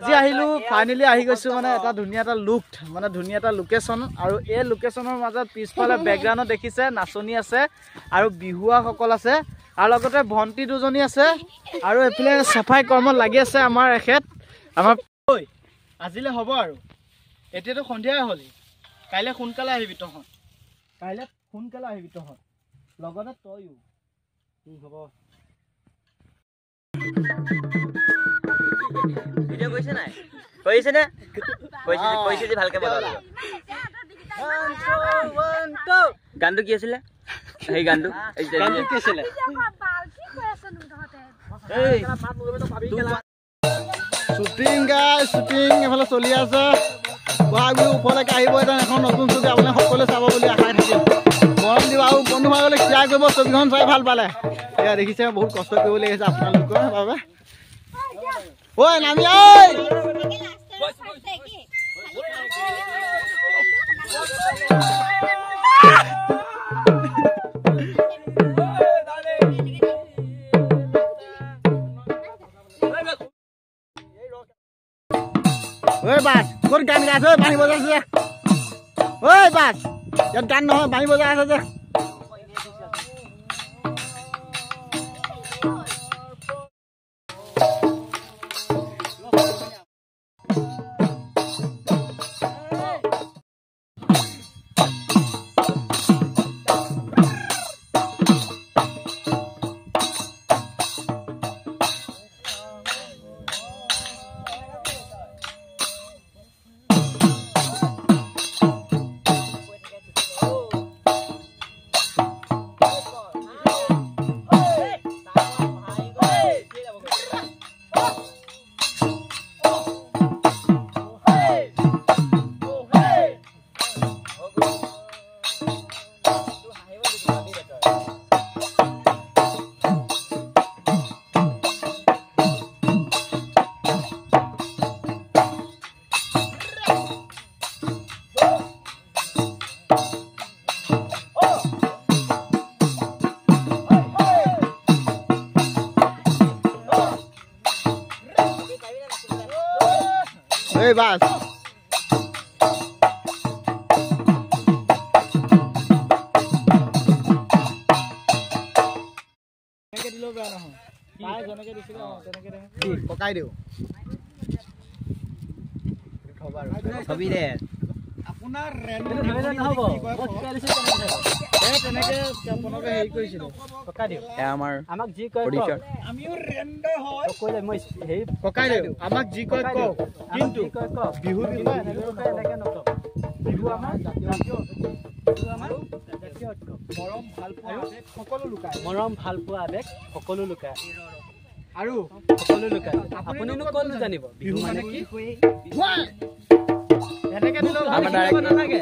আজি আহিলো ফাইনালি আহি গৈছো মানে এটা ধুনিয়া এটা লুক মানে ধুনিয়া এটা লোকেশন আৰু এই লোকেশনৰ মাজত পিছফালে ব্যাকগ্ৰাউণ্ডত দেখিছে নাচনি আছে আৰু বিহুৱা সকল আছে আৰু লগতে ভন্টি দুজনী আছে আৰু এফালে সাফাই কৰ্মত লাগি আছে আমাৰ এখেত আমাৰ আজিলে হ'ব আৰু এতিয়াতো সন্ধিয়াই হ'ল কাইলে সোনকালে আহিবি তহত কাইলে সোনকালে আহিবি তহত লগতে তয়ও হ'ব ভিডিও কইছে নাই কইছে নে কইছে যে ভালকে বলা গানটো কি আছিল এই গানটো কি আছিল এই শুটিং এফালে চলি আছে বাবু উপৰলৈকে আহিব এটা এখন নতুন ছবি আপুনি সকলোৱে চাব বুলি আশা থাকিল মৰম দিব আৰু বন্ধুসকলে শ্বেয়াৰ কৰিব ছবিখন চাই ভাল পালে এয়া দেখিছে বহুত কষ্ট কৰিব লাগিছে আপোনালোকৰ বাবে ঐ নামি ঐ ঐ বাস কোন গান গাইছ ঐ বাঁহী বজাইছে ঐ বাস ইয়াত গান নহয় বাঁহী বজাই আছে যে Hey, boss. পকাই দিও ছবি দে আপোনাৰ ৰেন্ডম নহব তেনেকে আপোনালোকে হেৰি কৰিছিল পকাই দিও আমাৰ আমাক যি কয় আমিও ৰেন্ডম হয় কইলে মই হেৰি পকাই দিও আমাক যি কয় কওক কিন্তু বিহু বিষয় এনেকে নকও বিহু আমাৰ জাতীয় মৰম ভাল পোৱা সকলো লুকায় মৰম ভাল পোৱা আবেগ সকলো লুকায় আৰু সকলো লুকায় আপুনিনো কোন জানিব বিহু মানে কি এনেকে দিলো আমাৰ ডাইৰেক্ট নালাগে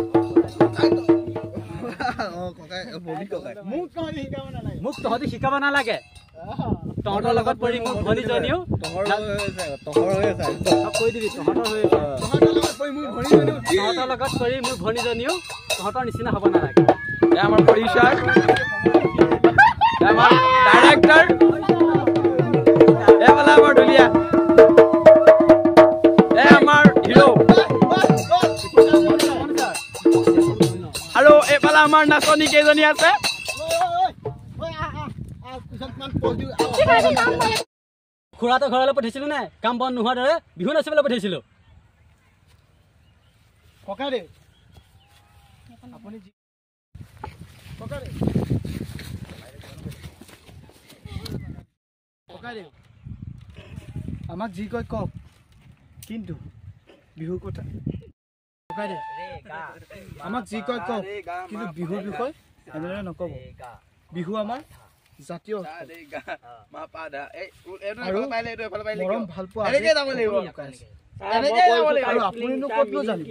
মোক তহঁতি শিকাব নালাগে তহঁতৰ লগত পৰি মোক ভনীজনীও কৈ দিবি তহঁতৰ লগত পৰি মোৰ ভনীজনীও তহঁতৰ নিচিনা হ'ব নালাগে আমাৰ প্ৰডিউচাৰ আমাৰ ডাইৰেক্টৰ এফালে আমাৰ ঢুলীয়া আমাৰ হিৰো আৰু এফালে আমাৰ নাচনী কেইজনী আছে খুৰাটো ঘৰলৈ পঠিয়াইছিলো নাই কাম বন নোহোৱাৰ দৰে বিহু নাচিবলৈ পঠিয়াইছিলো আমাক যি কয় কওক কিন্তু বিহুৰ কথা আমাক যি কয় কওক কিন্তু বিহুৰ বিষয় এনেদৰে নকব বিহু আমাৰ জাতীয় মৰম ভাল পোৱা আৰু আপুনিনো ক'তনো জানিব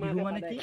বিহু মানে কি